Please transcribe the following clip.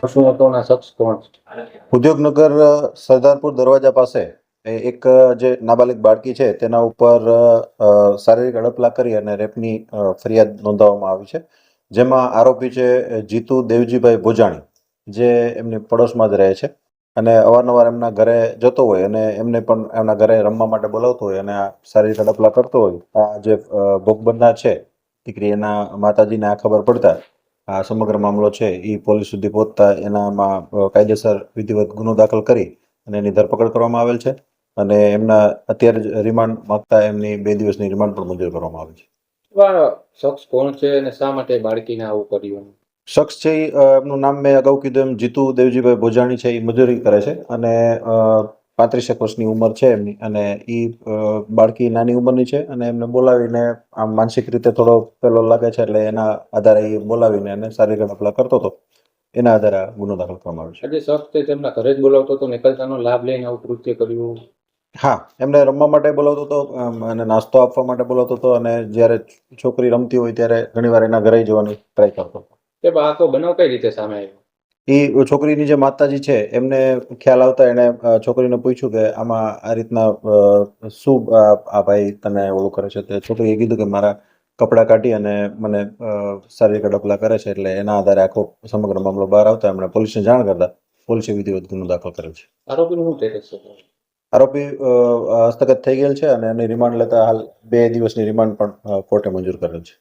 શું હતો ના શખ્સ કોણ? ઉદ્યોગનગર સરદારપુર દરવાજા પાસે એક જે નાબાલિગ બાળકી છે તેના ઉપર શારીરિક અડપલા કરી અને રેપની ફરિયાદ નોંધાવવામાં આવી છે, જેમાં આરોપી છે જીતુ દેવજીભાઈ ભોજાણી, જે એમની પડોશમાં જ રહે છે અને અવારનવાર એમના ઘરે જતો હોય અને એમને પણ એમના ઘરે રમવા માટે બોલાવતો હોય અને આ શારીરિક અડપલા કરતો હોય. આ જે ભોગ બનનાર છે દીકરી, એના માતાજીને આ ખબર પડતા આ સમગ્ર મામલો છે એ પોલીસ સુધી પહોંચતા એનામાં કાયદેસર વિધિવત ગુનો દાખલ કરી અને એની ધરપકડ કરવામાં આવેલ છે અને એમના અત્યારે જ રિમાન્ડ માંગતા એમની 2 દિવસની રિમાન્ડ પણ મંજૂર કરવામાં આવી છે. શખ્સ કોણ છે અને શા માટે બાળકીને આવું કર્યું? શખ્સ છે એમનું નામ મેં અગાઉ કીધું એમ જીતુ દેવજીભાઈ ભોજાણી છે. એ મજૂરી કરે છે અને 35 વર્ષની ઉંમર છે એમની, અને એ બાળકી નાની ઉંમરની છે અને એમને બોલાવીને આમ માનસિક રીતે થોડો પેલો લાગે છે એટલે એના આધારે એ બોલાવીને એને શારીરિક અડપલા કરતો હતો. એના આધારે આ ગુનો દાખલ કરવામાં આવ્યો છે. આજે શખ્સ તે તેમના ઘરે જ બોલાવતો હતો, નિકલતાનો લાભ લઈને આવું કૃત્ય કર્યું? હા, એમને રમવા માટે બોલાવતો હતો અને નાસ્તો આપવા માટે બોલાવતો હતો, અને જ્યારે છોકરી રમતી હોય ત્યારે ઘણીવાર એના ઘરે જવાની ટ્રાય કરતો હતો. તે આખો બનાવ કઈ રીતે સામે આવ્યો? એ છોકરીની જે માતાજી છે એમને ખ્યાલ આવતા એણે છોકરીને પૂછ્યું કે આમાં આ રીતના શું આ ભાઈ તને ઓલું કરે છે. તે છોકરીએ કીધું કે મારા કપડાં કાઢી અને મને શારીરિક અડપલા કરે છે. એટલે એના આધારે આખો સમગ્ર મામલો બહાર આવતા એમણે પોલીસને જાણ કરતા પોલીસે વિધિવત ગુનો દાખલ કરેલ છે. આરોપીનું શું સ્ટેટસ છે? આરોપી હસ્તગત થઈ ગયેલ છે અને એની રિમાન્ડ લેતા હાલ 2 દિવસની રિમાન્ડ પણ કોર્ટે મંજૂર કરેલ છે.